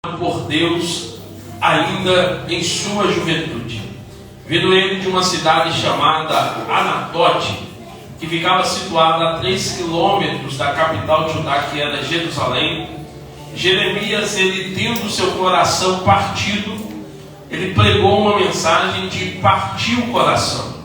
por Deus ainda em sua juventude. Vindo ele de uma cidade chamada Anatote, que ficava situada a 3 quilômetros da capital de Judá, que era Jerusalém, Jeremias, ele tendo seu coração partido, ele pregou uma mensagem de partir o coração.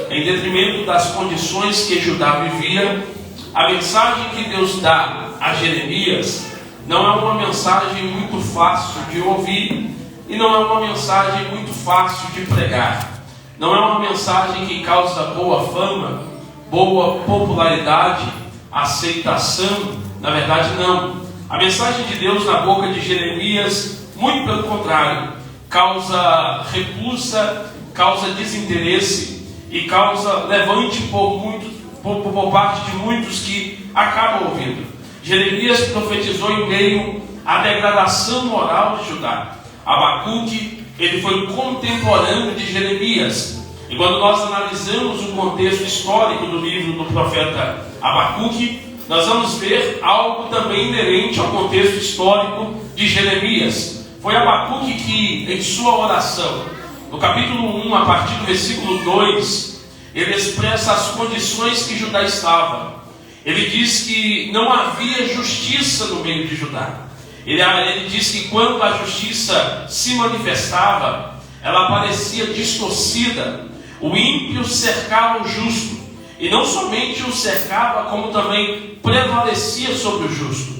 Em detrimento das condições que Judá vivia, a mensagem que Deus dá a Jeremias não é uma mensagem muito fácil de ouvir e não é uma mensagem muito fácil de pregar. Não é uma mensagem que causa boa fama, boa popularidade, aceitação. Na verdade, não. A mensagem de Deus na boca de Jeremias, muito pelo contrário, causa repulsa, causa desinteresse e causa levante por parte de muitos que acabam ouvindo. Jeremias profetizou em meio à degradação moral de Judá. Abacuque, ele foi contemporâneo de Jeremias. E quando nós analisamos o contexto histórico do livro do profeta Abacuque, nós vamos ver algo também inerente ao contexto histórico de Jeremias. Foi Abacuque que, em sua oração, no capítulo 1, a partir do versículo 2, ele expressa as condições que Judá estava. Ele diz que não havia justiça no meio de Judá. Ele diz que quando a justiça se manifestava, ela parecia distorcida. O ímpio cercava o justo. E não somente o cercava, como também prevalecia sobre o justo.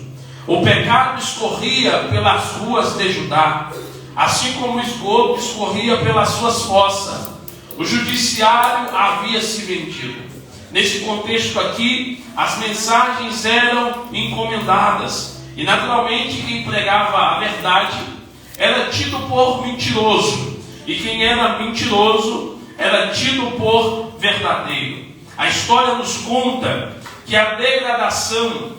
O pecado escorria pelas ruas de Judá, assim como o esgoto escorria pelas suas fossas. O judiciário havia se vendido. Neste contexto aqui, as mensagens eram encomendadas. E naturalmente quem pregava a verdade era tido por mentiroso. E quem era mentiroso era tido por verdadeiro. A história nos conta que a degradação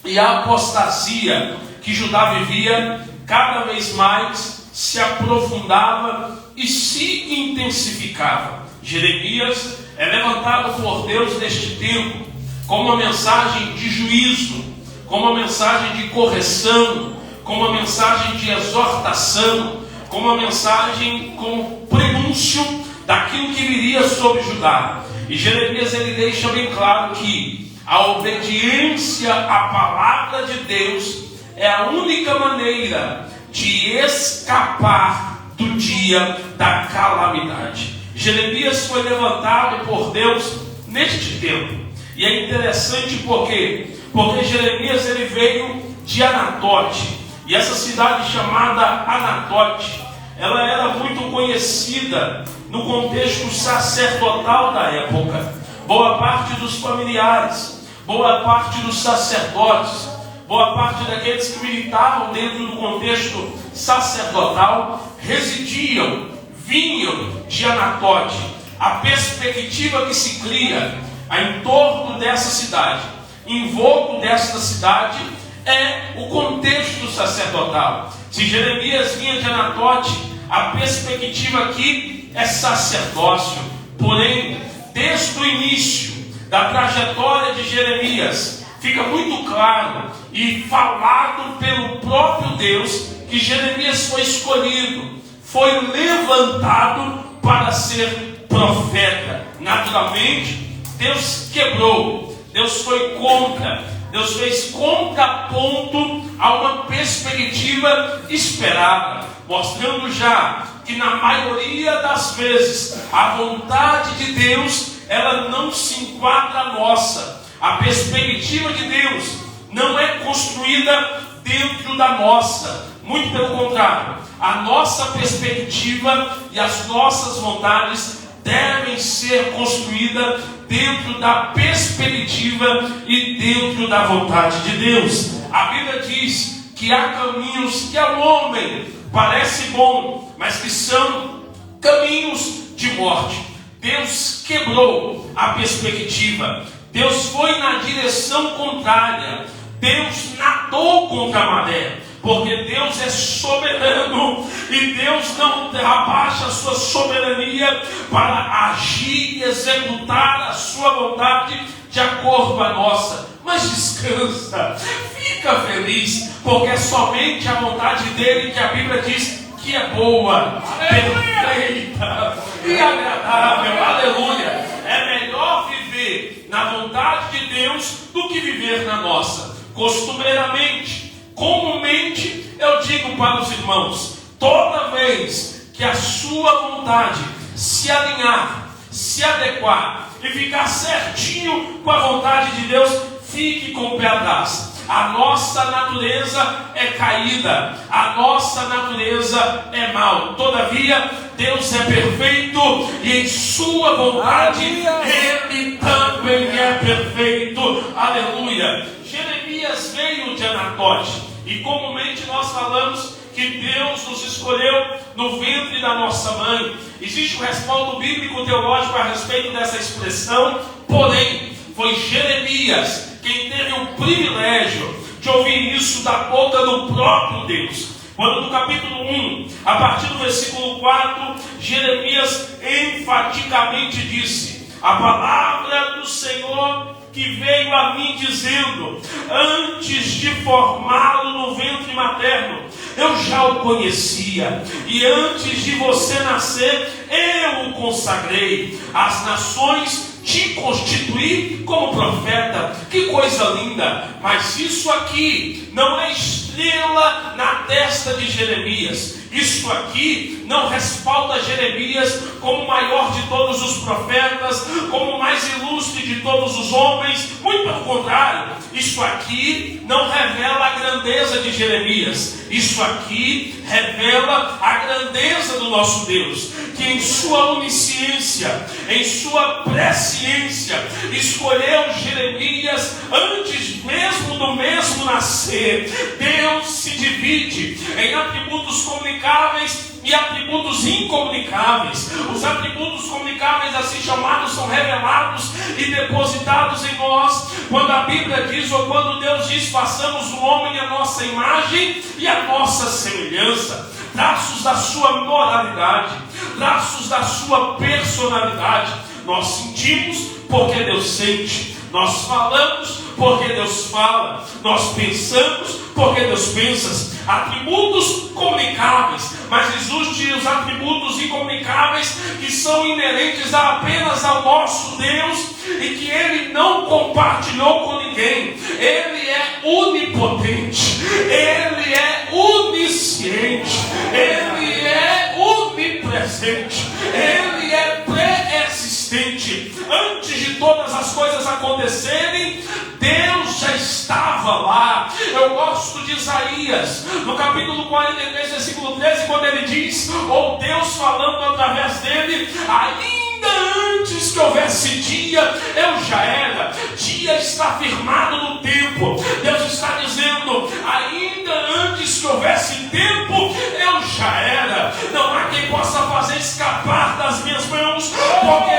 e a apostasia que Judá vivia cada vez mais se aprofundava e se intensificava. Jeremias é levantado por Deus neste tempo com uma mensagem de juízo, com uma mensagem de correção, com uma mensagem de exortação, com uma mensagem com prenúncio daquilo que viria sobre Judá. E Jeremias ele deixa bem claro que a obediência à palavra de Deus é a única maneira de escapar do dia da calamidade. Jeremias foi levantado por Deus neste tempo. E é interessante porque Jeremias ele veio de Anatote. E essa cidade chamada Anatote, ela era muito conhecida no contexto sacerdotal da época. Boa parte dos familiares, boa parte dos sacerdotes, boa parte daqueles que militavam dentro do contexto sacerdotal vinham de Anatote. A perspectiva que se cria em torno dessa cidade, em volta desta cidade, é o contexto sacerdotal. Se Jeremias vinha de Anatote, a perspectiva aqui é sacerdócio. Porém, desde o início da trajetória de Jeremias, fica muito claro e falado pelo próprio Deus que Jeremias foi escolhido, foi levantado para ser profeta. Naturalmente, Deus quebrou, Deus foi contra, Deus fez contraponto a uma perspectiva esperada, mostrando já que na maioria das vezes a vontade de Deus ela não se enquadra à nossa. A perspectiva de Deus não é construída dentro da nossa. Muito pelo contrário, a nossa perspectiva e as nossas vontades devem ser construídas dentro da perspectiva e dentro da vontade de Deus. A Bíblia diz que há caminhos que ao homem parece bom, mas que são caminhos de morte. Deus quebrou a perspectiva. Deus foi na direção contrária. Deus nadou contra a maré. Porque Deus é soberano e Deus não abaixa a sua soberania para agir e executar a sua vontade de acordo com a nossa. Mas descansa, fica feliz, porque é somente a vontade dele que a Bíblia diz que é boa, perfeita e agradável. Aleluia! É melhor viver na vontade de Deus do que viver na nossa. Costumeiramente, comumente, eu digo para os irmãos, toda vez que a sua vontade se alinhar, se adequar e ficar certinho com a vontade de Deus, fique com o pé atrás. A nossa natureza é caída, a nossa natureza é mal. Todavia, Deus é perfeito e em sua vontade Ele também é perfeito. Aleluia! Jeremias veio de Anatote e comumente nós falamos que Deus nos escolheu no ventre da nossa mãe. Existe um respaldo bíblico teológico a respeito dessa expressão, porém, foi Jeremias quem teve o privilégio de ouvir isso da boca do próprio Deus. Quando no capítulo 1, a partir do versículo 4, Jeremias enfaticamente disse: a palavra do Senhor que veio a mim dizendo, antes de formá-lo no ventre materno, eu já o conhecia, e antes de você nascer, eu o consagrei. As nações te constituí como profeta. Que coisa linda! Mas isso aqui não é estrela na testa de Jeremias. Isso aqui não respalda Jeremias como o maior de todos os profetas, como o mais ilustre de todos os homens. Muito pelo contrário, isso aqui não revela a grandeza de Jeremias. Isso aqui revela a grandeza do nosso Deus, que em sua onisciência, em sua presciência, escolheu Jeremias antes mesmo do mesmo nascer. Deus se divide em atributos comunicáveis e atributos incomunicáveis. Os atributos comunicáveis, assim chamados, são revelados e depositados em nós quando a Bíblia diz, ou quando Deus diz: façamos o homem à nossa imagem e à nossa semelhança. Traços da sua moralidade, traços da sua personalidade. Nós sentimos porque Deus sente, nós falamos porque Deus fala, nós pensamos porque Deus pensa. Atributos comunicáveis, mas existem os atributos incomunicáveis que são inerentes apenas ao nosso Deus e que Ele não compartilhou com ninguém. Ele é onipotente, Ele é onisciente, Ele é onipresente, Ele é pré-existente. Antes de todas as coisas acontecerem, Deus já estava lá. Eu gosto de Isaías, no capítulo 43, versículo 13, quando ele diz, ou Deus falando através dele: ainda antes que houvesse dia, eu já era. Dia está firmado no tempo. Deus está dizendo: ainda antes que houvesse tempo, eu já era. Não há quem possa fazer escapar das minhas mãos, porque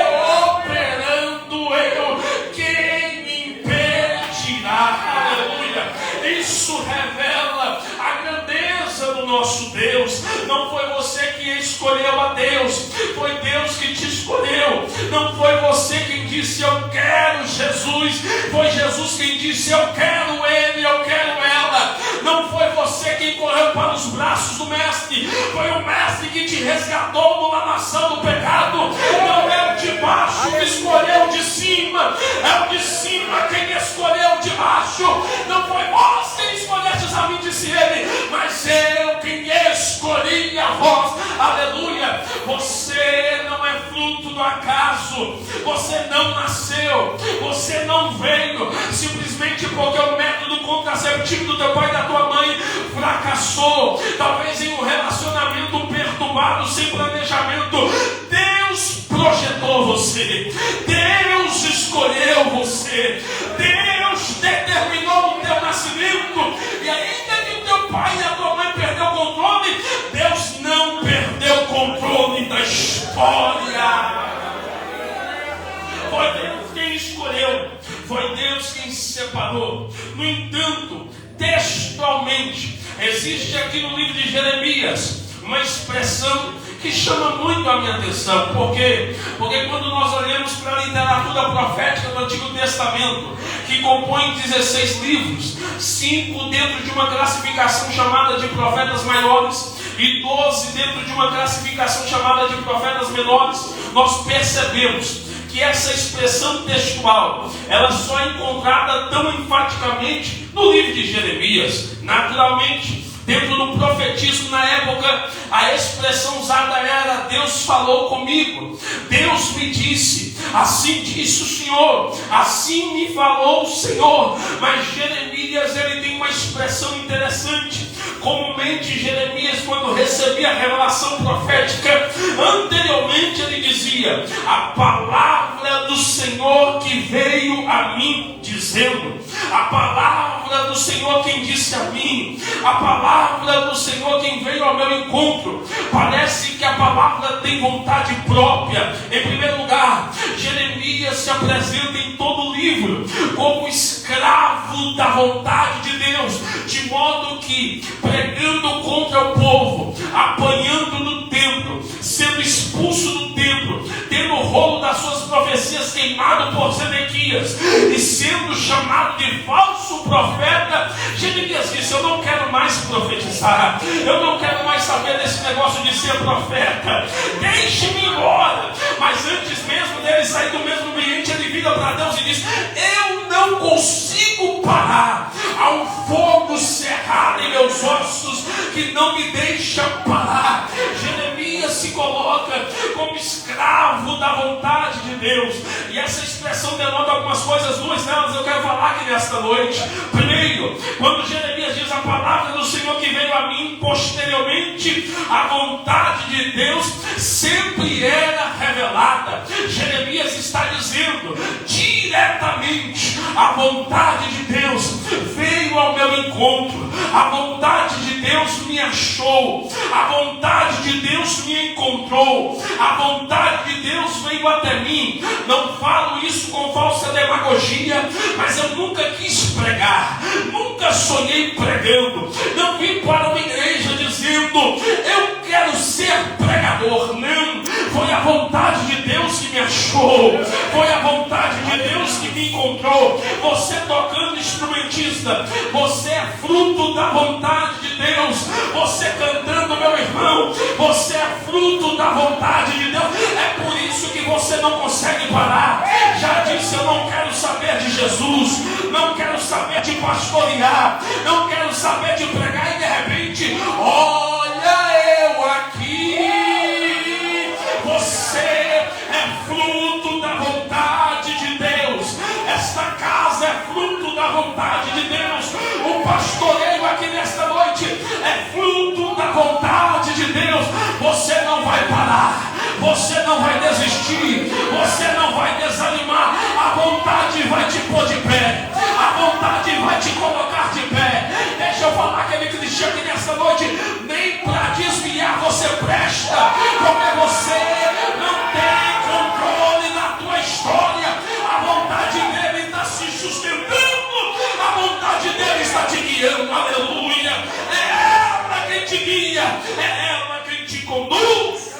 operando eu, quem me impedirá? Aleluia! Isso revela a grandeza do nosso Deus. Não foi você que escolheu a Deus, foi Deus que te escolheu. Não foi você quem disse eu quero Jesus, foi Jesus quem disse eu quero ele, eu quero ela. Não foi você quem correu para os braços do Mestre, foi o Mestre que te resgatou da lamação do pecado. Não é o de baixo que escolheu o de cima, é o de cima quem escolheu o de baixo. Não foi vós quem escolhestes a mim, disse ele, mas eu quem escolhi a vós. Aleluia! Você não é fruto do acaso, você não nasceu, você não veio simplesmente porque o método contraceptivo do teu pai e da tua mãe fracassou, talvez em um relacionamento perturbado, sem planejamento. Deus projetou você, Deus escolheu você, Deus determinou o teu nascimento, e ainda que o teu pai e a tua mãe perdeu o controle, Deus não perdeu o controle da história. Foi Deus quem escolheu, foi Deus quem se separou. No entanto, textualmente, existe aqui no livro de Jeremias uma expressão que chama muito a minha atenção. Por quê? Porque quando nós olhamos para a literatura profética do Antigo Testamento, que compõe 16 livros, 5 dentro de uma classificação chamada de profetas maiores e 12 dentro de uma classificação chamada de profetas menores, nós percebemos que essa expressão textual, ela só é encontrada tão enfaticamente no livro de Jeremias. Naturalmente, dentro do profetismo na época, a expressão usada era: Deus falou comigo, Deus me disse, assim disse o Senhor, assim me falou o Senhor. Mas Jeremias, ele tem uma expressão interessante. Comumente Jeremias, quando recebia a revelação profética, anteriormente ele dizia: a palavra do Senhor que veio a mim dizendo, a palavra do Senhor quem disse a mim, a palavra do Senhor quem veio ao meu encontro. Parece que a palavra tem vontade própria. Em primeiro lugar, Jeremias se apresenta em todo o livro como escravo da vontade de Deus, de modo que, pregando contra o povo, apanhando no templo, sendo expulso do templo, tendo o rolo das suas profecias queimado por Zedequias e sendo chamado de falso profeta, Jeremias disse: eu não quero mais profetizar, eu não quero mais saber desse negócio de ser profeta, deixe-me embora. Mas antes mesmo dele sair do mesmo ambiente, ele vira para Deus e diz: eu não consigo parar, há um fogo cerrado em meus ossos que não me deixa parar. Jeremias se coloca como escravo da vontade de Deus, e essa expressão denota algumas coisas. Duas delas eu quero falar aqui nesta noite. Primeiro, quando Jeremias diz: a palavra do Senhor que veio a mim, posteriormente a vontade de Deus sempre era revelada. Jeremias está dizendo diretamente: a vontade de Deus veio ao meu encontro, a vontade de Deus me achou, a vontade de Deus me encontrou, a vontade de Deus veio até mim. Não falo isso com falsa demagogia, mas eu nunca quis pregar, nunca sonhei pregando, não vim para uma igreja dizendo: eu quero ser pregador. Não, foi a vontade de Deus que me achou, foi a vontade de Deus que me encontrou. Você tocando instrumentista, você é fruto da vontade de Deus. Você cantando, meu irmão, você é fruto da vontade de Deus. É por isso que você não consegue parar. Já disse: eu não quero saber de Jesus, não quero saber de pastorear, não quero saber de pregar, e de repente, olha eu aqui. Você é fruto da vontade de Deus. Esta casa é fruto da vontade de Deus. O pastoreio aqui nesta noite é fruto da vontade de Deus. Você não vai parar, você não vai desistir, você não vai desanimar. A vontade vai te pôr de pé, a vontade vai te colocar de pé. Deixa eu falar aquele cristão aqui nesta noite: nem para desviar você presta, porque você não tem controle na tua história. A vontade dele está se sustentando, a vontade dele está te guiando. Aleluia! É ela quem te guia, é ela quem te conduz.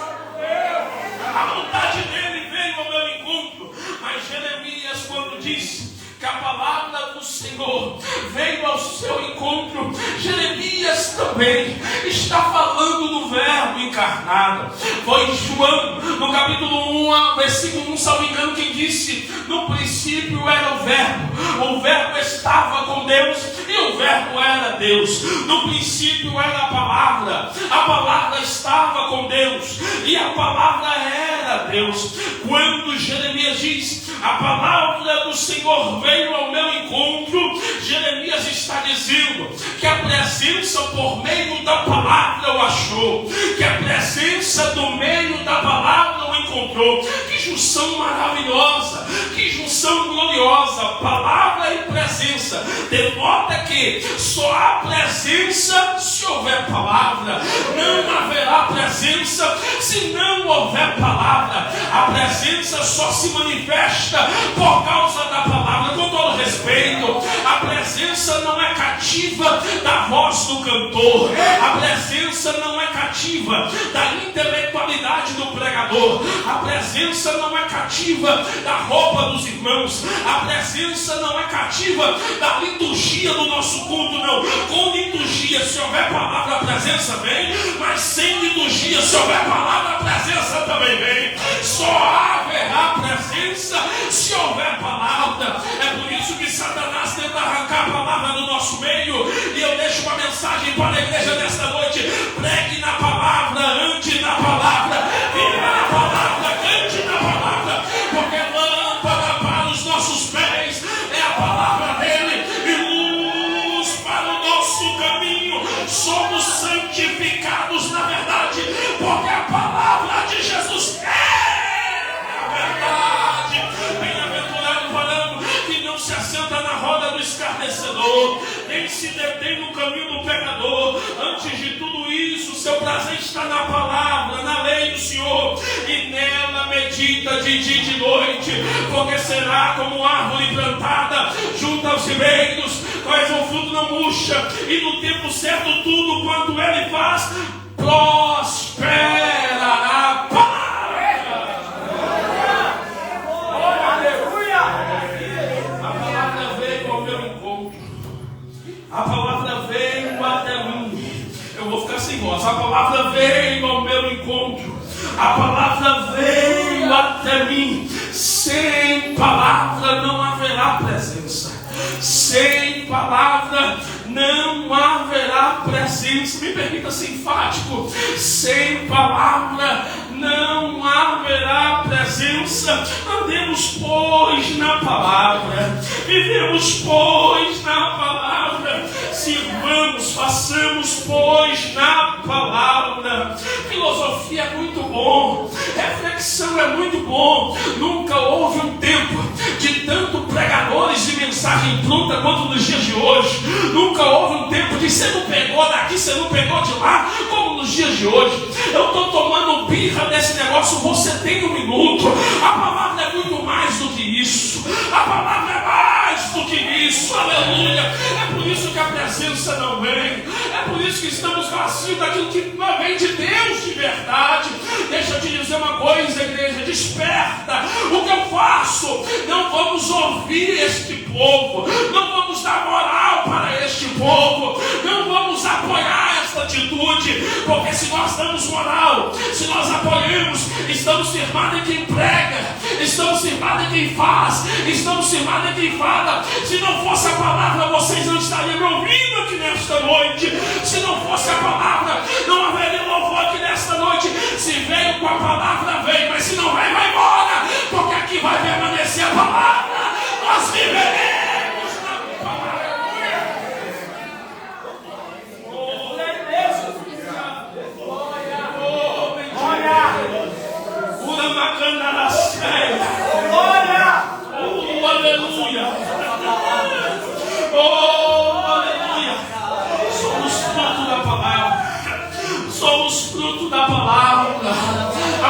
A vontade dele veio ao meu encontro. Mas Jeremias, quando disse que a palavra do Senhor veio ao seu encontro, Jeremias também está falando do Verbo encarnado. Foi João, no capítulo 1, versículo 1, salvo engano, quem disse: no princípio era o Verbo estava com Deus e o Verbo era Deus. No princípio era a palavra estava com Deus e a palavra era Deus. Quando Jeremias diz: a palavra do Senhor veio ao meu encontro, Jeremias está dizendo que a presença por meio da palavra o achou, que a presença do meio da palavra o encontrou. Que junção maravilhosa, que junção gloriosa, palavra e presença. Denota que só há presença se houver palavra, não haverá presença presença se não houver palavra. A presença só se manifesta por causa da palavra. Com todo respeito, a presença não é cativa da voz do cantor, a presença não é cativa da intelectualidade do pregador, a presença não é cativa da roupa dos irmãos, a presença não é cativa da liturgia do nosso culto, não. Com liturgia, se houver palavra, a presença vem, mas sem liturgia, se houver palavra, a presença também vem. Só haverá presença se houver palavra. É por isso que Satanás tenta arrancar a palavra do nosso meio, e eu deixo uma mensagem para a igreja nesta noite: pregue na palavra, ande na palavra, viva na palavra, cante na palavra, porque lâmpada para os nossos pés é a palavra dele e luz para o nosso caminho. Somos santificados na verdade, porque a palavra de Jesus é a verdade. Bem-aventurado o varão que não se assenta na roda do escarnecedor, nem se detém no caminho do pecador. Antes de tudo isso, seu prazer está na palavra, na lei do Senhor, e nela medita de dia e de noite, porque será como árvore plantada junto aos ribeiros, mas o fruto não murcha, e no tempo certo tudo quanto ele faz prosperará. A palavra veio até mim. Eu vou ficar sem voz. A palavra veio ao meu encontro. A palavra veio até mim. Sem palavra não haverá presença. Sem palavra não haverá presença. Me permita ser enfático. Sem palavra não haverá presença. Andemos, pois, na palavra. Vivemos, pois, na palavra. Sirvamos, façamos, pois, na palavra. Filosofia é muito bom. Reflexão é muito bom. Nunca houve um tempo de tanto pregadores de mensagem pronta quanto nos dias de hoje. Nunca houve um tempo de você não pegou daqui, você não pegou de lá, como nos dias de hoje. Eu estou tomando birra desse negócio. Você tem um minuto. A palavra é muito mais do que isso. A palavra é mais do que isso. Aleluia. É por isso que a presença não vem. É por isso que estamos vazios daquilo que não vem de Deus de verdade. Deixa eu te dizer uma coisa, igreja. Desperta. O que eu faço? Não vamos ouvir este povo. Não vamos dar moral para este povo. Não vamos apoiar esta atitude. Porque se nós damos moral, se nós apoiamos, estamos firmados em quem prega, estamos firmados em quem faz, estamos firmados em quem fala. Se não fosse a palavra, vocês não estariam me ouvindo aqui nesta noite. Se não fosse a palavra, não haveria louvor aqui nesta noite. Se veio com a palavra, vem, mas se não vem, vai embora, porque aqui vai permanecer a palavra. Nós viveremos na palavra. Aleluia! Oh, aleluia! Somos fruto da palavra. Somos fruto da palavra. A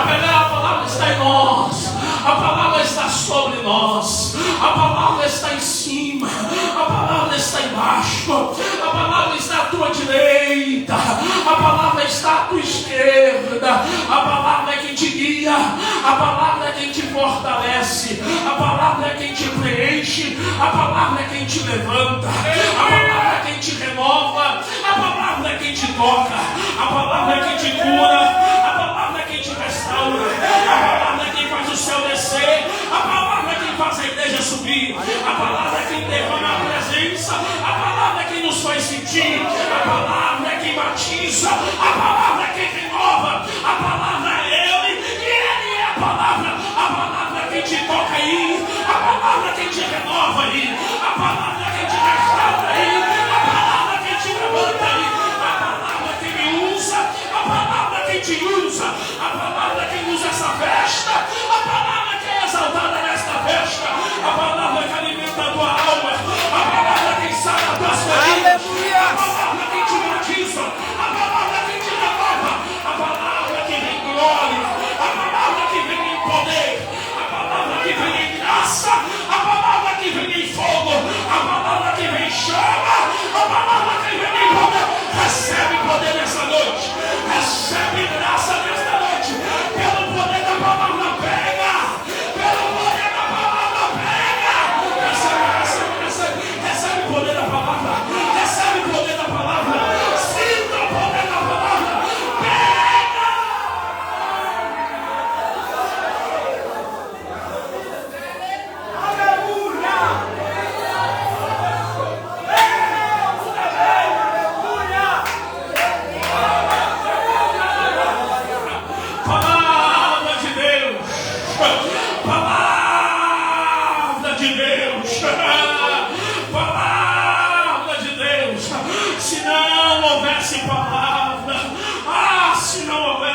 palavra está em nós. A palavra está sobre nós. A palavra está em cima. A palavra está embaixo. A palavra está à tua direita. A palavra está à tua esquerda. A palavra é quem te guia. A palavra é quem te fortalece. A palavra é quem te preenche. A palavra é quem te levanta. A palavra é quem te renova. A palavra é quem te toca. A palavra é quem te cura. A palavra é quem te restaura. A palavra é quem faz o céu descer. A palavra é quem faz a igreja subir. A palavra é quem derrama a presença. A palavra é quem nos faz sentir. A palavra é quem batiza. A palavra é quem renova. A palavra é Ele. E Ele é a palavra. A palavra é quem te toca aí. A palavra é quem te renova aí. A palavra é quem te restaura aí. A palavra é quem te levanta aí. A palavra é quem me usa. A palavra é quem te usa. A palavra é quem usa essa festa. A palavra é quem é exaltada nesta festa. A palavra é que alimenta a tua alma. A palavra é quem sara as tuas feridas. A palavra é quem te batiza. A palavra é quem te levanta.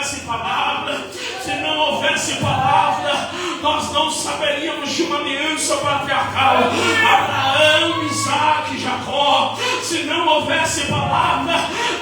houvesse palavra, se não houvesse palavra, nós não saberíamos de uma aliança patriarcal, Abraão, Isaac, Jacó. Se não houvesse palavra,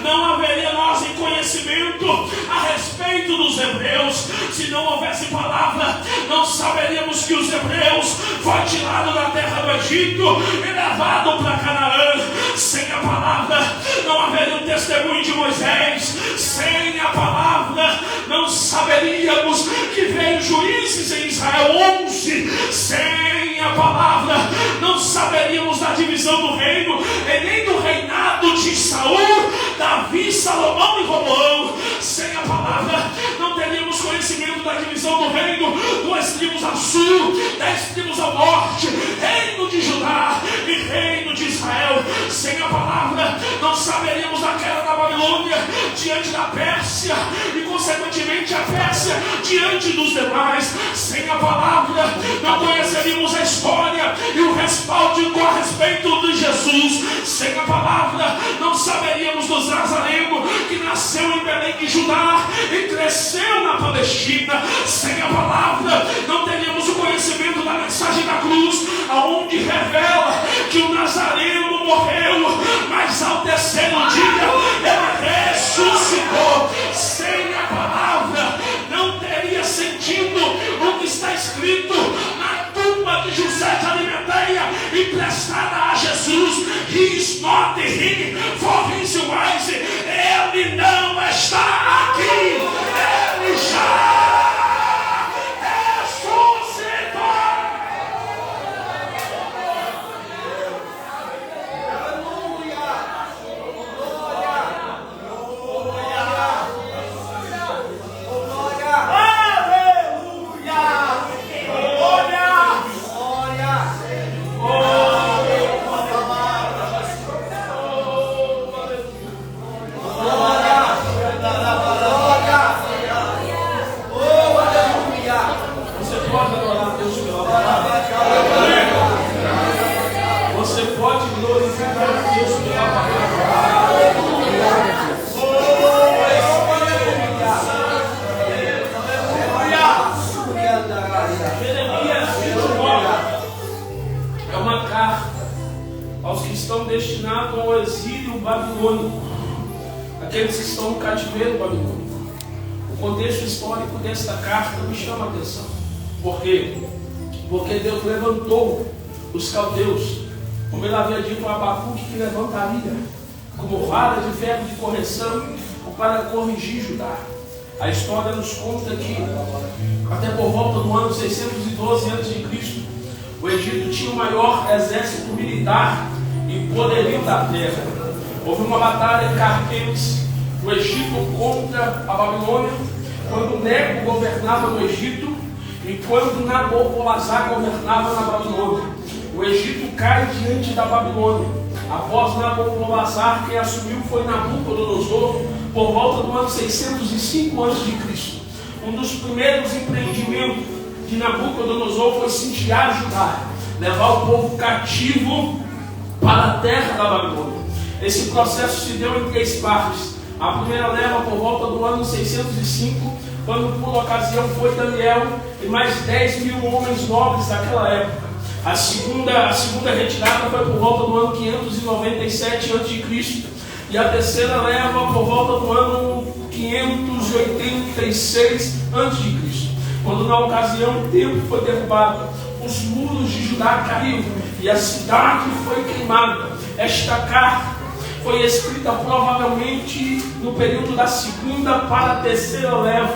não haveria nós em conhecimento a respeito dos hebreus. Se não houvesse palavra, não saberíamos que os hebreus foram tirados da terra do Egito e levados para Canaã. Sem a palavra, não haveria o testemunho de Moisés. Sem a palavra, não saberíamos que veio juízes em Israel 11. Sem a palavra, não saberíamos da divisão do reino e nem do reinado de Saul, Davi, Salomão e Roboão. Sem a palavra, não teríamos conhecimento da divisão do reino, 2 tribos ao sul, 10 tribos ao norte, reino de Judá e reino de Israel. Sem a palavra, não saberíamos da queda da Babilônia diante da Pérsia e consequentemente a Pérsia diante dos demais. Sem a palavra, não conheceríamos a história e o respaldo a respeito de Jesus. Sem a palavra, não saberíamos dos Nazareno que nasceu em Belém de Judá e cresceu na Palestina. Sem a palavra, não teríamos o conhecimento da mensagem da cruz, aonde revela que o Nazareno morreu, mas ao terceiro dia ele ressuscitou. Sem a palavra, não teria sentido o que está escrito na tumba de José de Arimateia, emprestada a Jesus. He is not here, for his wise. Ele não está aqui, ele já ressuscitou. Destinados ao exílio babilônico, aqueles que estão no cativeiro babilônico. O contexto histórico desta carta me chama a atenção. Por quê? Porque Deus levantou os caldeus, como ele havia dito a Abacuque que levantaria como vara de ferro de correção para corrigir Judá. A história nos conta que até por volta do ano 612 a.C., o Egito tinha o maior exército militar e poderio da terra. Houve uma batalha em Carquemes, no Egito, contra a Babilônia, quando Neco governava no Egito e quando Nabopolassar governava na Babilônia. O Egito cai diante da Babilônia. Após Nabopolassar, quem assumiu foi Nabucodonosor, por volta do ano 605 a.C. Um dos primeiros empreendimentos de Nabucodonosor foi sitiar Judá, levar o povo cativo para a terra da Babilônia. Esse processo se deu em 3 partes. A primeira leva por volta do ano 605, quando por ocasião foi Daniel e mais 10 mil homens nobres daquela época. A segunda retirada foi por volta do ano 597 a.C. E a terceira leva por volta do ano 586 a.C. Quando na ocasião o templo foi derrubado, os muros de Judá caíram e a cidade foi queimada. Esta carta foi escrita provavelmente no período da segunda para a terceira leva,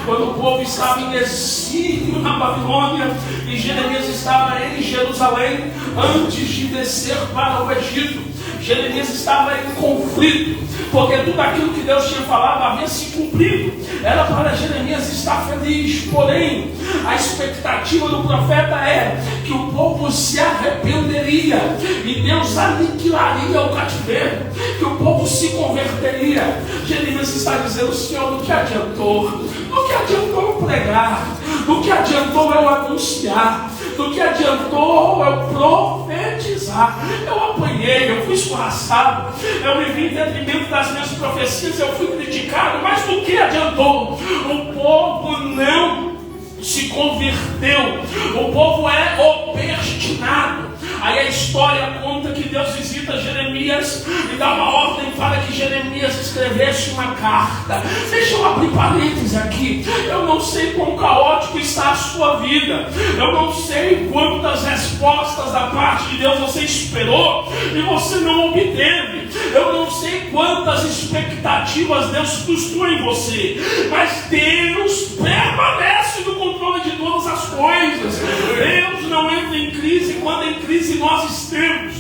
quando o povo estava em exílio na Babilônia e Jeremias estava em Jerusalém antes de descer para o Egito. Jeremias estava em conflito, porque tudo aquilo que Deus tinha falado havia se cumprido. Era para Jeremias estar feliz, porém a expectativa do profeta é que o povo se arrependeria e Deus aniquilaria o cativeiro, que o povo se converteria. Jeremias está dizendo: Senhor, do que adiantou? Do que adiantou eu pregar? Do que adiantou eu anunciar? Do que adiantou eu profetizar? Eu apanhei, eu fui escorraçado, eu vivi em detrimento das minhas profecias, eu fui criticado, mas do que adiantou? adiantou. O povo não se converteu. O povo é obstinado. Aí a história conta que Deus visita Jeremias e dá uma ordem para que Jeremias escrevesse uma carta. Deixa eu abrir parênteses aqui. Eu não sei quão caótico está a sua vida. Eu não sei quantas respostas da parte de Deus você esperou e você não obteve. Eu não sei quantas expectativas Deus construiu em você. Mas Deus permanece no controle de todas as coisas. Deus não entra em crise quando em crise nós estamos.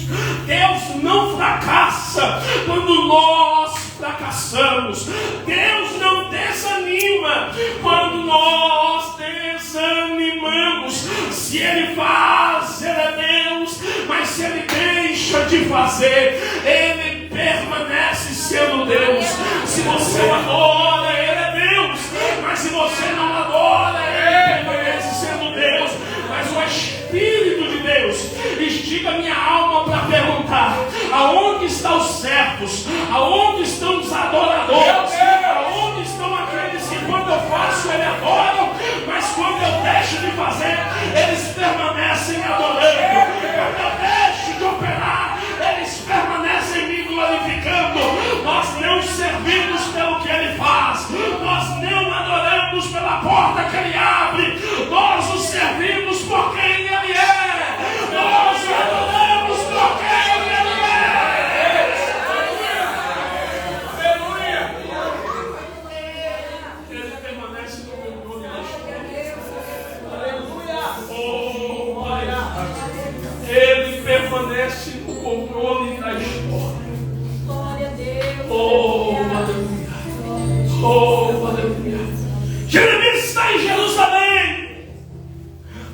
Deus não fracassa quando nós fracassamos. Deus não desanima quando nós desanimamos. Se Ele faz, Ele é Deus. Mas se Ele deixa de fazer, Ele permanece sendo Deus. Se você o adora, Ele é Deus. Mas se você não adora, Ele permanece sendo Deus. Mas o Espírito de Deus instiga minha alma para perguntar: aonde estão os servos? Aonde estão os adoradores? Aonde estão aqueles que quando eu faço ele adoram, mas quando eu deixo de fazer, eles permanecem adorando? Quando eu deixo de operar, eles permanecem me glorificando. Nós não servimos pelo que ele faz, nós não adoramos pela porta que ele abre, nós o servimos por quem ele é, nós o adoramos por quem ele é. Aleluia! Ele permanece no controle da história. Aleluia! Oh, Pai! Ele permanece no controle da história. Glória a Deus. Oh, aleluia! Oh, aleluia! Jeremias está em Jerusalém.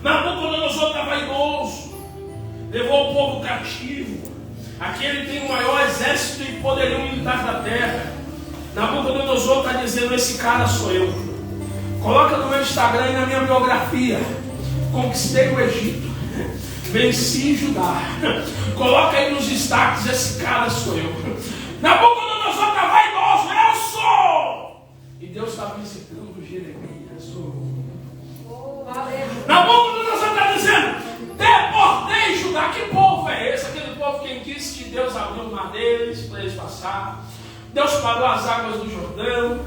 Nabucodonosor está vaidoso, levou o povo cativo. Aqui ele tem o maior exército e poderio militar da terra. Nabucodonosor está dizendo: esse cara sou eu. Coloca no meu Instagram e na minha biografia: conquistei o Egito, venci Judá. Coloca aí nos destaques: esse cara sou eu. Nabucodonosor está vaidoso: eu sou. E Deus está visitando Jeremias. Nabucodonosor está dizendo: deportei Judá. Que povo é esse? Aquele povo que disse que Deus abriu o mar deles para eles passar. Deus parou as águas do Jordão.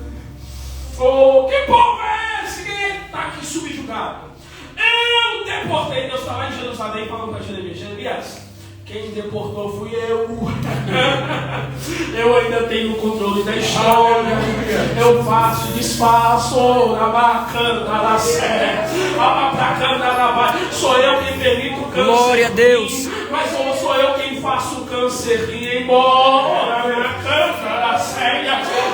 Oh, que povo é esse que está aqui subjugado? Eu deportei. Deus está lá em Jerusalém falando para Jeremias: Jeremias, quem deportou fui eu. Eu ainda tenho o controle da história. Eu faço e desfaço. Sou eu quem permito o câncer. Glória a Deus. Mas sou eu quem faço o câncer ir embora.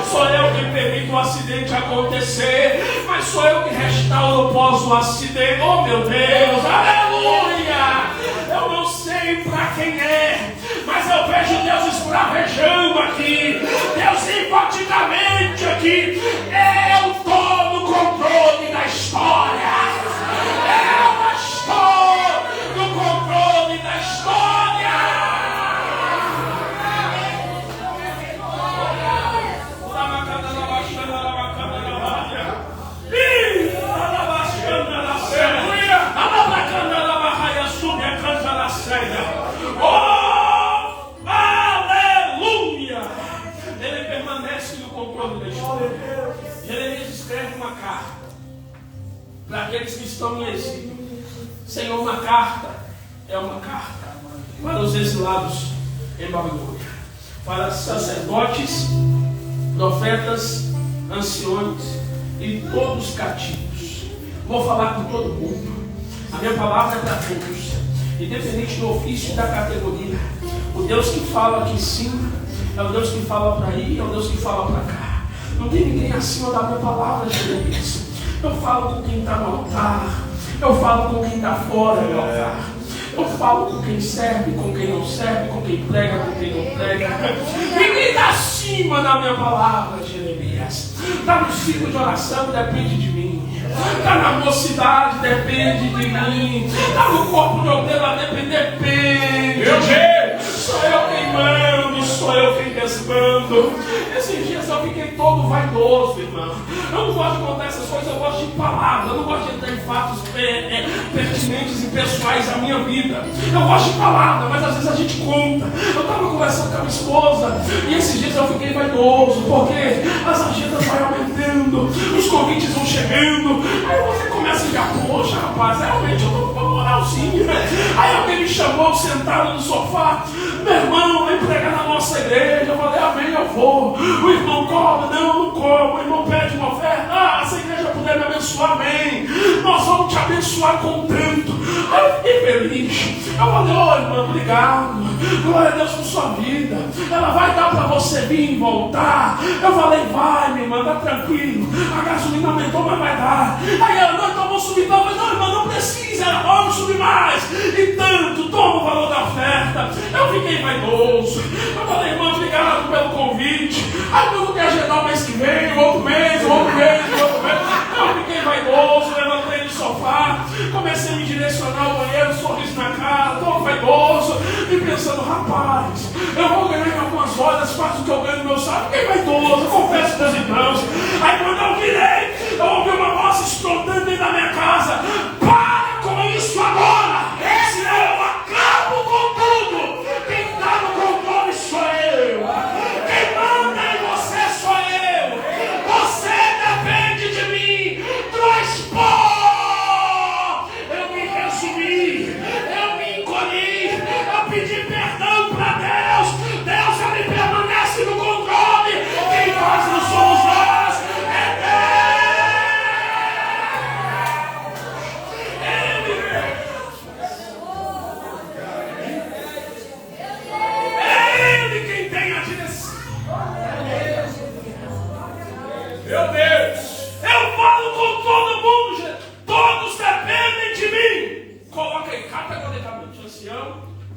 Sou eu quem permito o acidente acontecer. Mas sou eu que restauro após o acidente. Oh, meu Deus, aleluia. Eu não sei para quem é, mas eu vejo Deus esbravejando aqui, Deus enfaticamente aqui. Eu estou no controle da história. Eu estou no controle da história. Oh, aleluia! Ele permanece no controle da história. Jeremias escreve uma carta para aqueles que estão no exílio. Senhor, uma carta é uma carta para os exilados em Babilônia, para sacerdotes, profetas, anciões e todos cativos. Vou falar com todo mundo. A minha palavra é para todos, independente do ofício e da categoria. O Deus que fala aqui em cima é o Deus que fala para aí, é o Deus que fala para cá. Não tem ninguém acima da minha palavra, Jeremias. Eu falo com quem está no altar, eu falo com quem está fora do altar, eu falo com quem serve, com quem não serve, com quem prega, com quem não prega. Ninguém está acima da minha palavra, Jeremias. Está no ciclo de oração, depende de mim. Está na mocidade, depende de mim. Está no corpo de obreiro, depende. Meu Deus! Sou eu quem desmando, sou eu quem desmando. Esses dias eu fiquei todo vaidoso, irmão. Eu não gosto de contar essas coisas, eu gosto de palavras, eu não gosto de entrar em fatos pertinentes e pessoais à minha vida. Eu gosto de palavra, mas às vezes a gente conta. Eu estava conversando com a minha esposa e esses dias eu fiquei vaidoso, porque as agendas vão aumentando, os convites vão chegando. Aí você começa a ficar, poxa rapaz, realmente eu estou com uma moralzinha. Aí alguém me chamou sentado no sofá, meu irmão, vem pregar na nossa igreja. Eu falei, amém, eu vou. O irmão cobra, não como. O irmão pede uma oferta, se a igreja puder me abençoar, amém. Nós vamos te abençoar com tanto. Aí eu fiquei feliz. Eu falei, irmão, obrigado. Glória a Deus por sua vida. Ela vai dar para você vir e voltar. Eu falei, vai, minha irmã, tá tranquilo. A gasolina aumentou, mas vai dar. Aí ela, não, então vou subir. Eu falei, não, irmã, não precisa. Ela, vamos subir mais. E tanto, toma o valor da oferta. Eu fiquei vaidoso. Eu falei, irmã, obrigado pelo convite. Aí eu não quero agendar o mês que vem, outro mês. Eu fiquei vaidoso, levantei do sofá, comecei a me direcionar ao banheiro, sorriso na cara, todo vaidoso, e pensando, rapaz, eu vou ganhar em algumas horas, faço o que eu ganho no meu salário. Fiquei vaidoso, eu confesso para os irmãos. Aí quando eu virei, eu ouvi uma voz estrondando dentro da minha casa: para com isso agora, senão eu acabo com tudo. Quem está no controle sou eu. Quem manda em você sou eu. Você depende de mim. Traz pó. Eu me resumi, eu me encolhi, eu pedi perdão para Deus. Deus, ele permanece no controle. Quem faz não somos nós, é Ele quem tem a direção. Meu Deus, eu falo com todo mundo, gente. Todos dependem de mim. Coloca aí categoricamente ancião,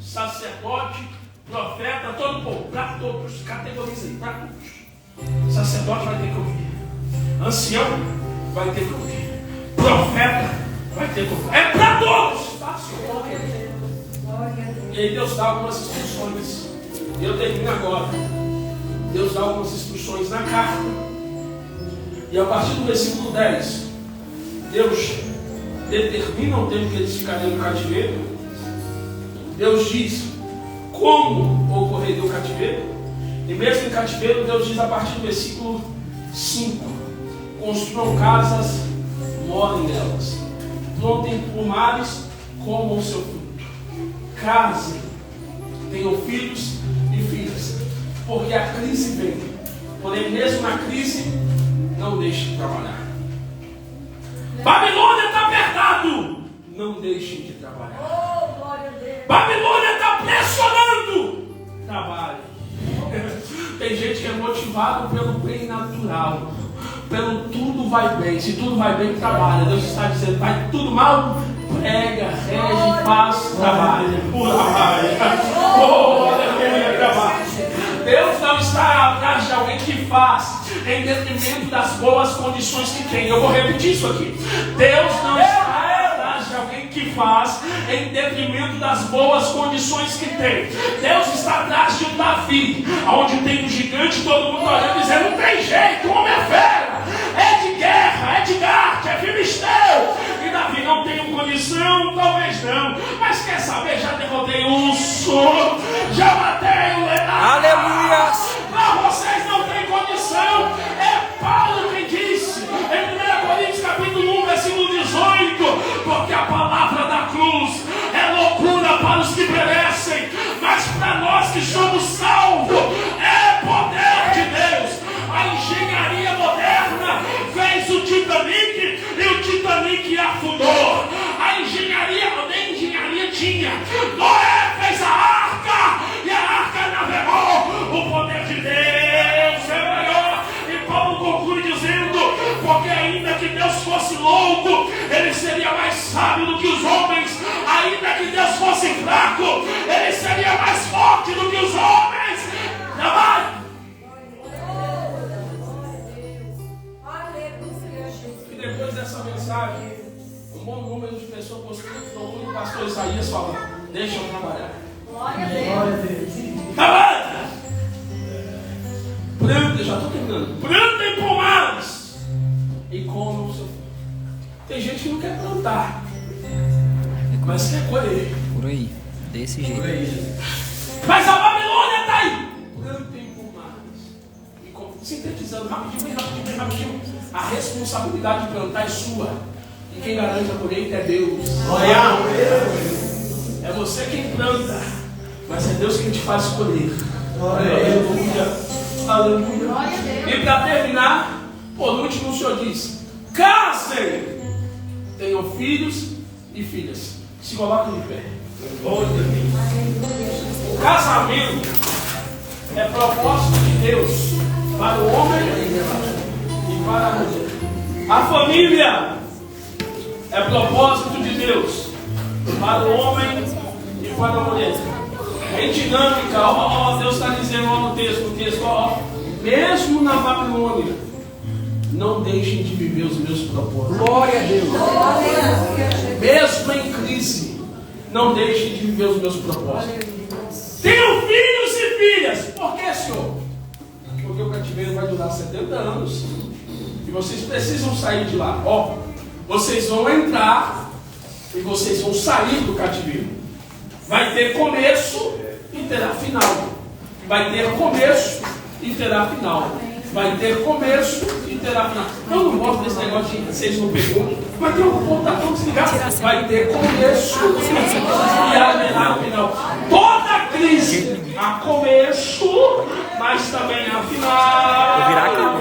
sacerdote, profeta, todo o povo, para todos, categoriza aí, para todos. Sacerdote vai ter que ouvir, ancião vai ter que ouvir, profeta vai ter que ouvir. É para todos. E aí Deus dá algumas instruções. Eu termino agora. Deus dá algumas instruções na carta. E a partir do versículo 10, Deus determina o tempo que eles ficariam no cativeiro. Deus diz como ocorreria o cativeiro. E mesmo em cativeiro, Deus diz a partir do versículo 5: construam casas, morem nelas. Plantem pomares, comam o seu fruto. Casem, tenham filhos e filhas. Porque a crise vem. Porém, mesmo na crise, não deixe de trabalhar. Babilônia está apertado. Não deixem de trabalhar. Oh, glória a Deus. Babilônia está pressionando. Trabalhe. Tem gente que é motivado pelo bem natural, pelo tudo vai bem. Se tudo vai bem, trabalha. Deus está dizendo, vai tudo mal, prega, rege, faz, trabalha. Oh, aleluia, trabalha. Deus não está atrás de alguém que faz em detrimento das boas condições que tem. Eu vou repetir isso aqui. Deus não está atrás de alguém que faz em detrimento das boas condições que tem. Deus está atrás de um Davi, onde tem um gigante, todo mundo olhando e dizendo, não tem jeito, o homem é fera, é de guerra, é de Garte, é filisteu. E Davi, não tem condição, talvez não, mas quer saber, já derrotei o urso, já matei o leão. Aleluia! Mas vocês não têm condição. É Paulo quem disse em 1 Coríntios capítulo 1 versículo 18: porque a palavra da cruz é loucura para os que perecem, mas para nós que somos salvos é poder de Deus. A engenharia moderna fez o Titanic e o Titanic afundou. A engenharia tinha. Noé fez a arca e a arca navegou. O poder de Deus é maior. E Paulo conclui dizendo, porque ainda que Deus fosse louco, ele seria mais sábio do que os homens. Ainda que Deus fosse fraco, ele seria mais forte do que os homens. Trabalhe. E depois dessa mensagem, um bom número de pessoas procurando o pastor Isaías falando, deixa eu trabalhar. Glória a Deus. Trabalhe! já estou terminando. Plantem pomares e comam o seu. Tem gente que não quer plantar, mas quer colher. Por aí, desse jeito. Mas a Babilônia está aí. Plantem pomares e comam. Sintetizando rapidinho. A responsabilidade de plantar é sua. E quem garante a colheita é Deus. É você quem planta, mas é Deus quem te faz colher. Aleluia. E para terminar, por último, o Senhor diz: casem, tenham filhos e filhas. Se coloquem de pé. O casamento é propósito de Deus para o homem e para a mulher. A família é propósito de Deus para o homem e para a mulher. Em dinâmica, Deus está dizendo no texto, mesmo na Babilônia, não deixem de viver os meus propósitos. Glória a Deus. Mesmo em crise, não deixem de viver os meus propósitos. Tenham filhos e filhas. Por que, Senhor? Porque o cativeiro vai durar 70 anos. E vocês precisam sair de lá. Vocês vão entrar e vocês vão sair do cativeiro. Vai ter começo e terá final. Vai ter começo e terá final. Vai ter começo e terá final. Eu não gosto desse negócio de vocês não perguntam, mas tem um ponto tão desligado. Vai ter começo e haverá final. Toda crise há começo, mas também há final.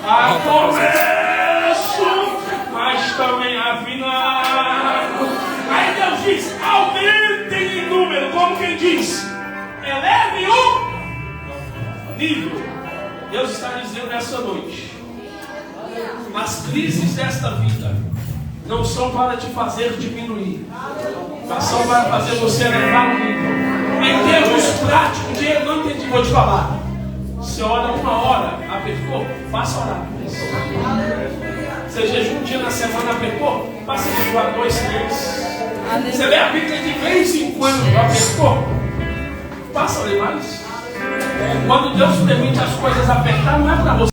Há começo, mas também há final. Aí Deus diz: aumentem em número, como quem diz, eleve o nível. Deus está dizendo nessa noite: as crises desta vida não são para te fazer diminuir, mas são para fazer você elevar o nível. Em termos práticos, dinheiro, não entendi, vou te falar. Você ora 1 hora, apertou, passa a orar. Você jejum um dia na semana, apertou, passa a jejuar 2, 3. Você lê a Bíblia de vez em quando, apertou, passa a ler mais. Quando Deus permite as coisas apertar, não é para você.